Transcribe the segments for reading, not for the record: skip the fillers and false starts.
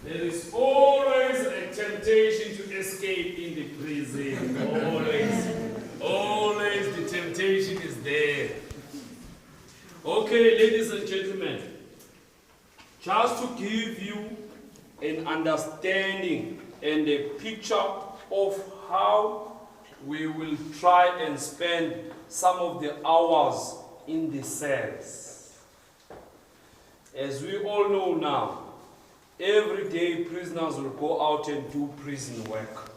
There is always a temptation to escape in the prison. Always. Always the temptation is there. Okay, ladies and gentlemen, just to give you an understanding and a picture of how we will try and spend some of the hours in the cells. As we all know now, every day prisoners will go out and do prison work.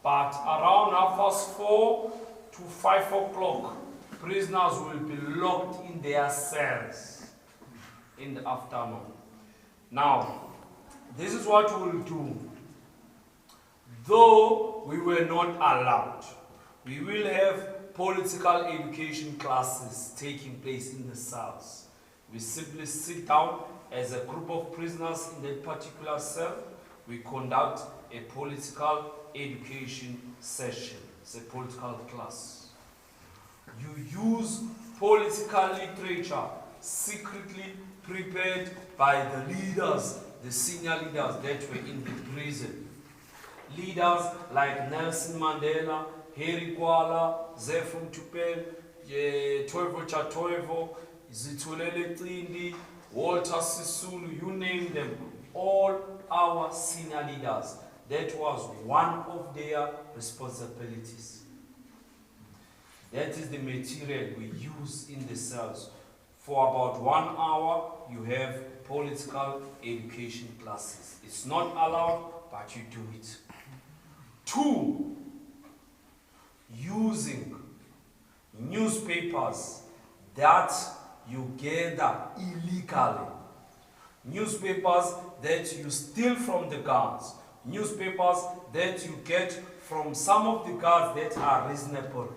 But around 4:30 to 5 o'clock, prisoners will be locked in their cells in the afternoon. Now, this is what we will do. Though we were not allowed, we will have political education classes taking place in the cells. We simply sit down as a group of prisoners in that particular cell. We conduct a political education session. It's a political class. You use political literature secretly prepared by the leaders, the senior leaders that were in the prison. Leaders like Nelson Mandela, Harry Gwala, Zefum Tupel, Toivo Chatoivo, Zitulele Tlindi, Walter Sisulu, you name them, all our senior leaders. That was one of their responsibilities. That is the material we use in the cells. For about 1 hour, you have political education classes. It's not allowed, but you do it. 2, using newspapers that you gather illegally. Newspapers that you steal from the guards. Newspapers that you get from some of the guards that are reasonable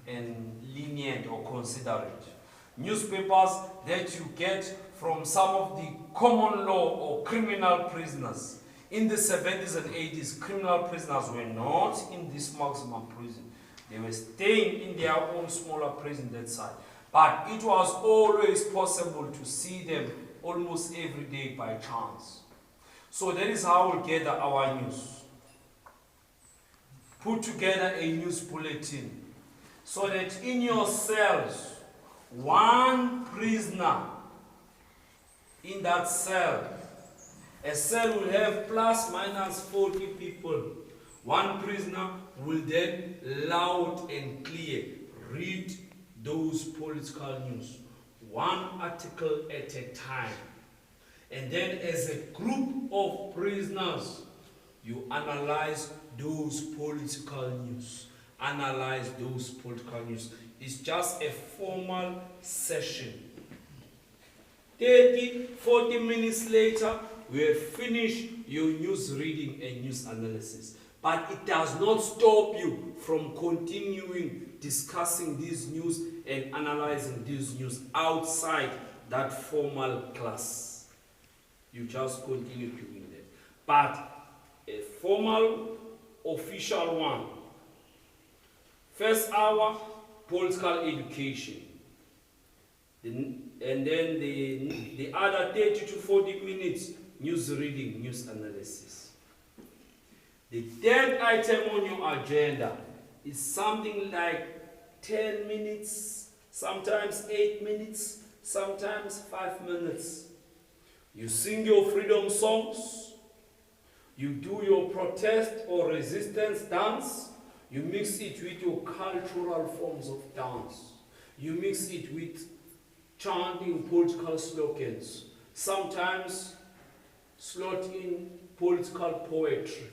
and lenient or considerate. Newspapers that you get from some of the common law or criminal prisoners. In the 70s and 80s, criminal prisoners were not in this maximum prison. They were staying in their own smaller prison that side. But it was always possible to see them almost every day by chance. So that is how we gather our news. Put together a news bulletin so that in your cells, one prisoner in that cell, a cell will have plus minus 40 people. One prisoner will then loud and clear read those political news, one article at a time. And then as a group of prisoners, you analyze those political news. Analyze those political news. It's just a formal session. 30, 40 minutes later, we have finished your news reading and news analysis. But it does not stop you from continuing discussing these news and analyzing these news outside that formal class. You just continue doing that. But a formal, official one, first hour, political education. And then the other 30 to 40 minutes, news reading, news analysis. The third item on your agenda is something like 10 minutes, sometimes 8 minutes, sometimes 5 minutes. You sing your freedom songs, you do your protest or resistance dance, you mix it with your cultural forms of dance. You mix it with chanting political slogans. Sometimes slot in political poetry.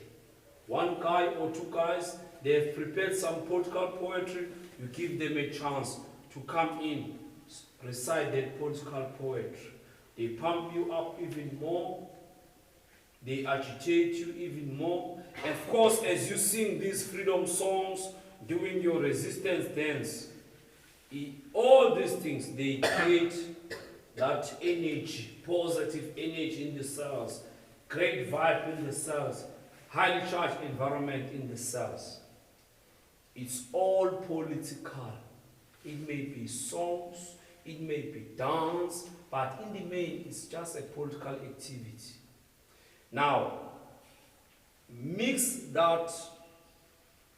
One guy or two guys, they have prepared some political poetry. You give them a chance to come in, recite that political poetry. They pump you up even more. They agitate you even more. Of course, as you sing these freedom songs, doing your resistance dance, all these things, they create that energy, positive energy in the cells, great vibe in the cells, highly charged environment in the cells. It's all political. It may be songs, it may be dance, but in the main, it's just a political activity. Now, mix that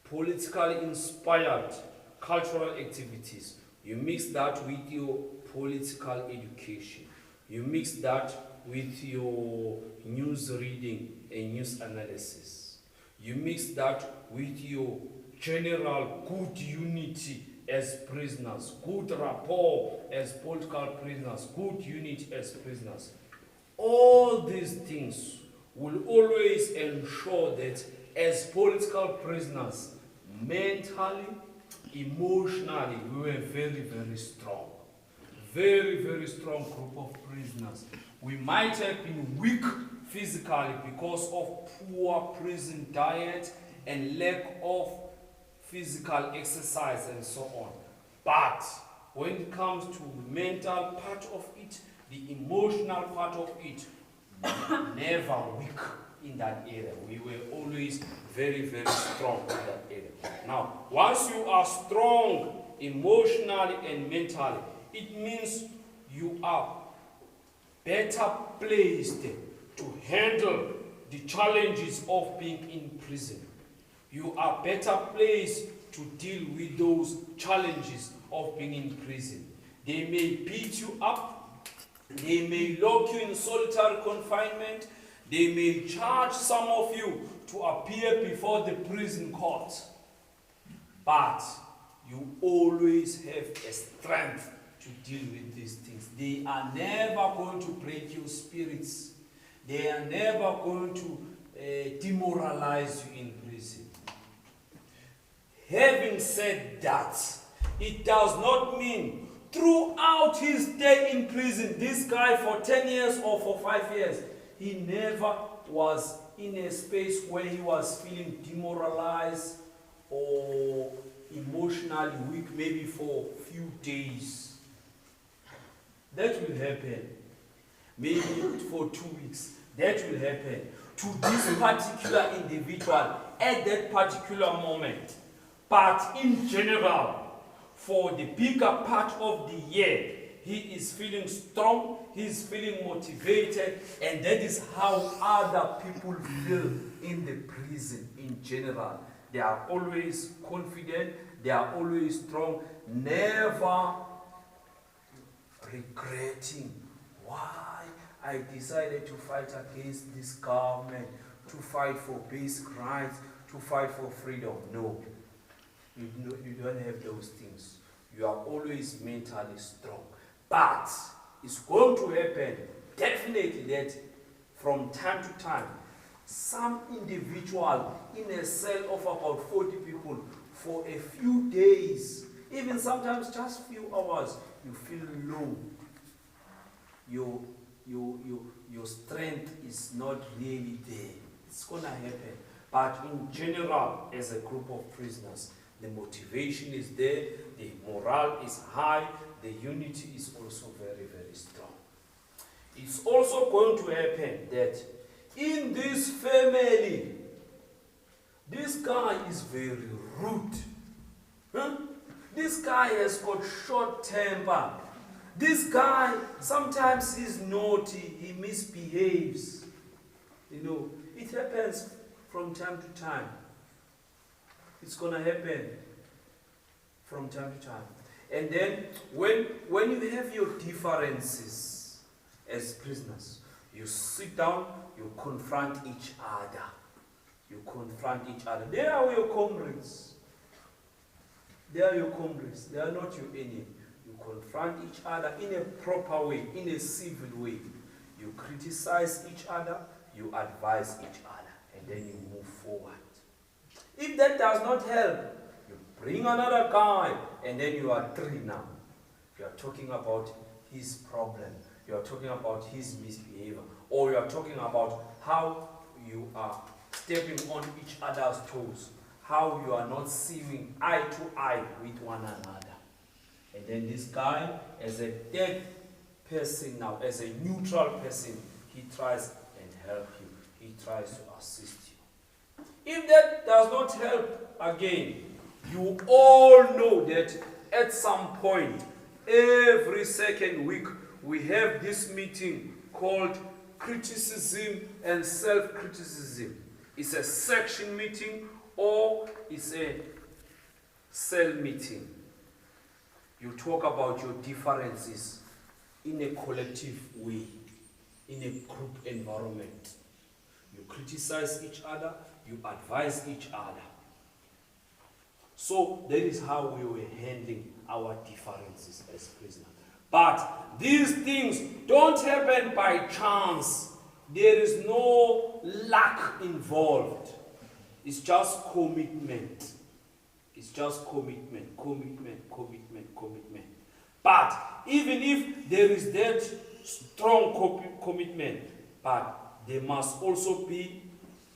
politically inspired cultural activities. You mix that with your political education. You mix that with your news reading and news analysis. You mix that with your general good unity as prisoners, good rapport as political prisoners, good unity as prisoners. All these things will always ensure that as political prisoners, mentally, emotionally, we were very, very strong. Very, very strong group of prisoners. We might have been weak physically because of poor prison diet and lack of physical exercise and so on. But when it comes to mental part of it, the emotional part of it, never weak in that area. We were always very, very strong in that area. Now, once you are strong emotionally and mentally, it means you are better placed to handle the challenges of being in prison. You are better placed to deal with those challenges of being in prison. They may beat you up, they may lock you in solitary confinement, they may charge some of you to appear before the prison court. But you always have a strength to deal with these things. They are never going to break your spirits. They are never going to demoralize you in prison. Having said that, it does not mean throughout his stay in prison, this guy for 10 years or for 5 years, he never was in a space where he was feeling demoralized or emotionally weak, maybe for a few days. That will happen. Maybe for 2 weeks. That will happen to this particular individual at that particular moment. But in general, for the bigger part of the year, he is feeling strong, he is feeling motivated, and that is how other people feel in the prison in general. They are always confident, they are always strong, never regretting why I decided to fight against this government, to fight for basic rights, to fight for freedom. No, you don't have those things. You are always mentally strong. But it's going to happen, definitely, that from time to time, some individual in a cell of about 40 people for a few days, even sometimes just few hours, you feel low. Your strength is not really there. It's gonna happen. But in general, as a group of prisoners, the motivation is there, the morale is high, the unity is also very, very strong. It's also going to happen that in this family, this guy is very rude. This guy has got short temper. This guy, sometimes he's naughty, he misbehaves. You know, it happens from time to time. It's going to happen from time to time. And then when you have your differences as prisoners, you sit down, you confront each other. You confront each other. They are your comrades. They are your comrades. They are not your enemy. You confront each other in a proper way, in a civil way. You criticize each other, you advise each other, and then you move forward. If that does not help, you bring another guy, and then you are three now. You are talking about his problem. You are talking about his misbehavior. Or you are talking about how you are stepping on each other's toes. How you are not seeing eye to eye with one another. And then this guy, as a third person now, as a neutral person, he tries and help you. He tries to assist you. If that does not help, again, you all know that at some point, every second week, we have this meeting called criticism and self-criticism. It's a section meeting or it's a cell meeting. You talk about your differences in a collective way, in a group environment. You criticize each other, you advise each other. So that is how we were handling our differences as prisoners. But these things don't happen by chance. There is no luck involved. It's just commitment. It's just commitment. But even if there is that strong commitment, but there must also be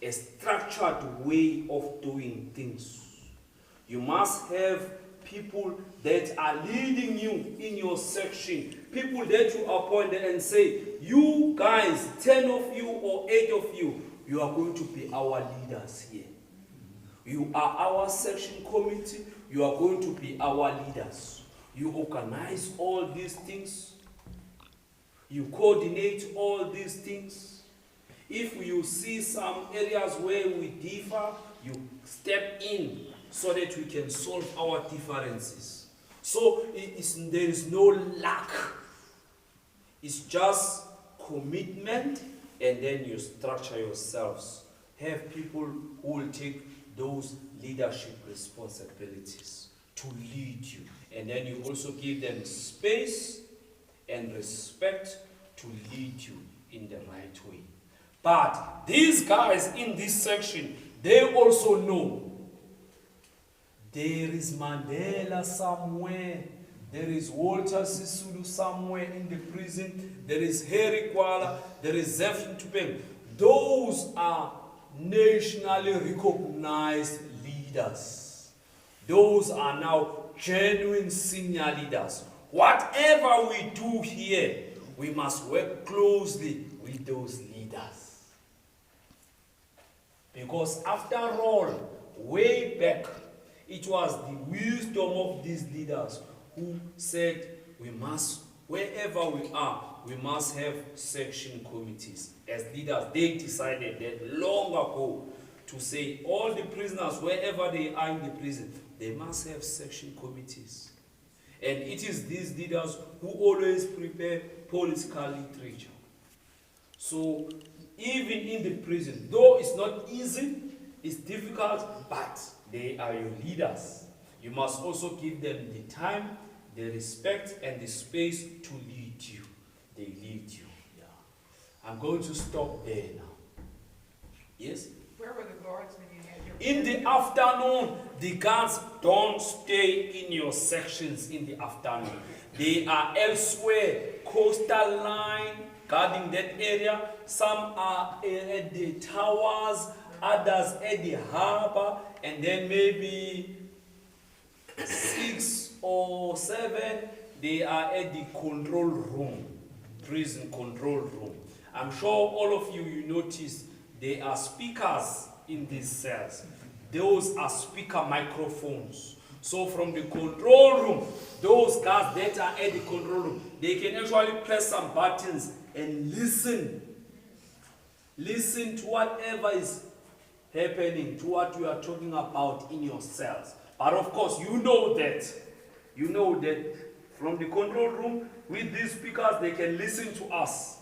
a structured way of doing things. You must have people that are leading you in your section, people that you appoint and say, you guys, 10 of you or 8 of you, you are going to be our leaders here. You are our section committee, you are going to be our leaders. You organize all these things. You coordinate all these things. If you see some areas where we differ, you step in so that we can solve our differences. So there is no lack. It's just commitment, and then you structure yourselves. Have people who will take those leadership responsibilities to lead you. And then you also give them space and respect to lead you in the right way. But these guys in this section, they also know there is Mandela somewhere, there is Walter Sisulu somewhere in the prison, there is Harry Kwala, there is Zephyr Tupeng. Those are nationally recognized leaders. Those are now genuine senior leaders. Whatever we do here, we must work closely with those leaders. Because after all, way back, it was the wisdom of these leaders who said we must, wherever we are, we must have section committees. As leaders, they decided that long ago to say all the prisoners, wherever they are in the prison, they must have section committees. And it is these leaders who always prepare political literature. So even in the prison, though it's not easy, it's difficult, but they are your leaders. You must also give them the time, the respect, and the space to lead you. They lead you. Yeah. I'm going to stop there now. Yes? Where were the guards when you had your... In the afternoon, the guards don't stay in your sections in the afternoon. They are elsewhere, coastal line, guarding that area. Some are at the towers, others at the harbor, and then maybe 6 or 7, they are at the control room, prison control room. I'm sure all of you, you notice there are speakers in these cells. Those are speaker microphones. So from the control room, those guys that are at the control room, they can actually press some buttons and listen. Listen to whatever is happening, to what you are talking about in your cells. But of course, you know that from the control room, with these speakers, they can listen to us.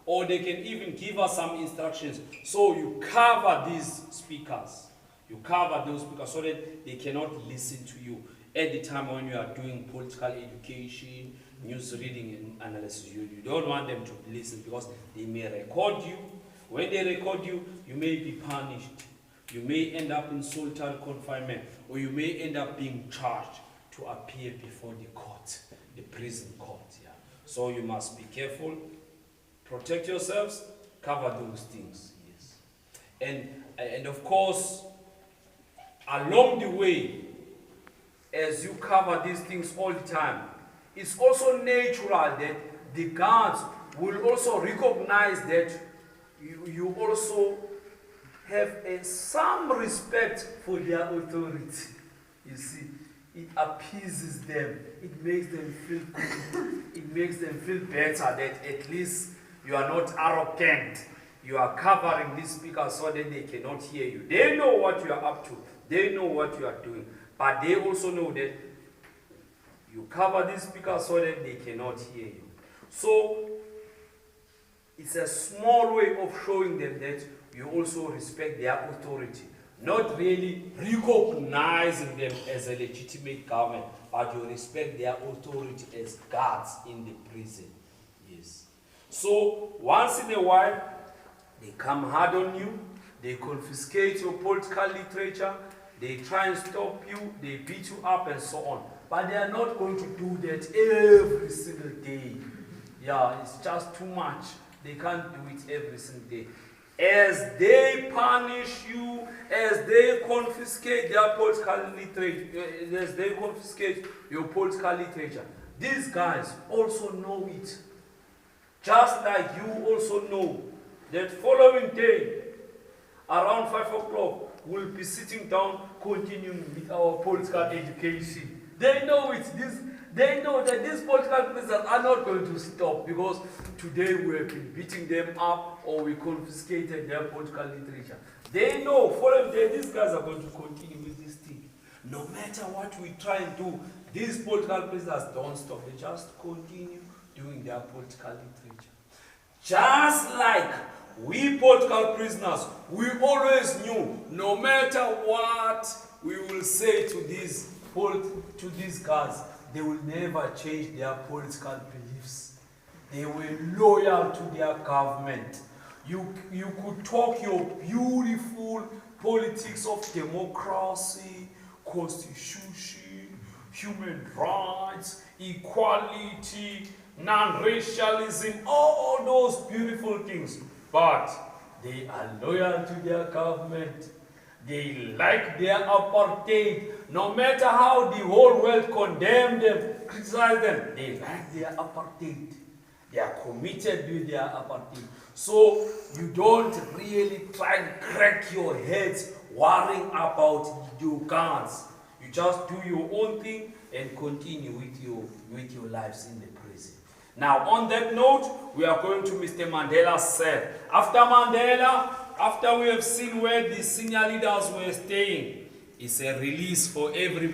Or they can even give us some instructions. So you cover these speakers. You cover those speakers so that they cannot listen to you at the time when you are doing political education, news reading and analysis. You don't want them to listen because they may record you. When they record you, you may be punished. You may end up in solitary confinement, or you may end up being charged to appear before the court, the prison court. Yeah. So you must be careful. Protect yourselves, cover those things, yes. And of course, along the way, as you cover these things all the time, it's also natural that the guards will also recognize that you also have some respect for their authority. You see, it appeases them, it makes them feel good, it makes them feel better that at least You are not arrogant. You are covering these speakers so that they cannot hear you. They know what you are up to. They know what you are doing. But they also know that you cover these speakers so that they cannot hear you. So, it's a small way of showing them that you also respect their authority. Not really recognizing them as a legitimate government, but you respect their authority as guards in the prison. Yes. So, once in a while, they come hard on you, they confiscate your political literature, they try and stop you, they beat you up and so on. But they are not going to do that every single day. Yeah, it's just too much. They can't do it every single day. As they punish you, as they confiscate their political literature, as they confiscate your political literature, these guys also know it. Just like you also know that following day, around 5 o'clock, we'll be sitting down, continuing with our political education. They know it. They know that these political prisoners are not going to stop because today we have been beating them up or we confiscated their political literature. They know following day these guys are going to continue with this thing. No matter what we try and do, these political prisoners don't stop. They just continue doing their political literature. Just like we political prisoners, we always knew no matter what we will say to these guys, they will never change their political beliefs. They were loyal to their government. You could talk your beautiful politics of democracy, constitution, human rights, equality, non-racialism, all those beautiful things. But they are loyal to their government. They like their apartheid. No matter how the whole world condemn them, criticize them, they like their apartheid. They are committed with their apartheid. So you don't really try to crack your heads worrying about your guns. You just do your own thing and continue with your lives in the prison. Now, on that note, we are going to Mr. Mandela's cell. After Mandela, after we have seen where the senior leaders were staying, it's a release for everybody.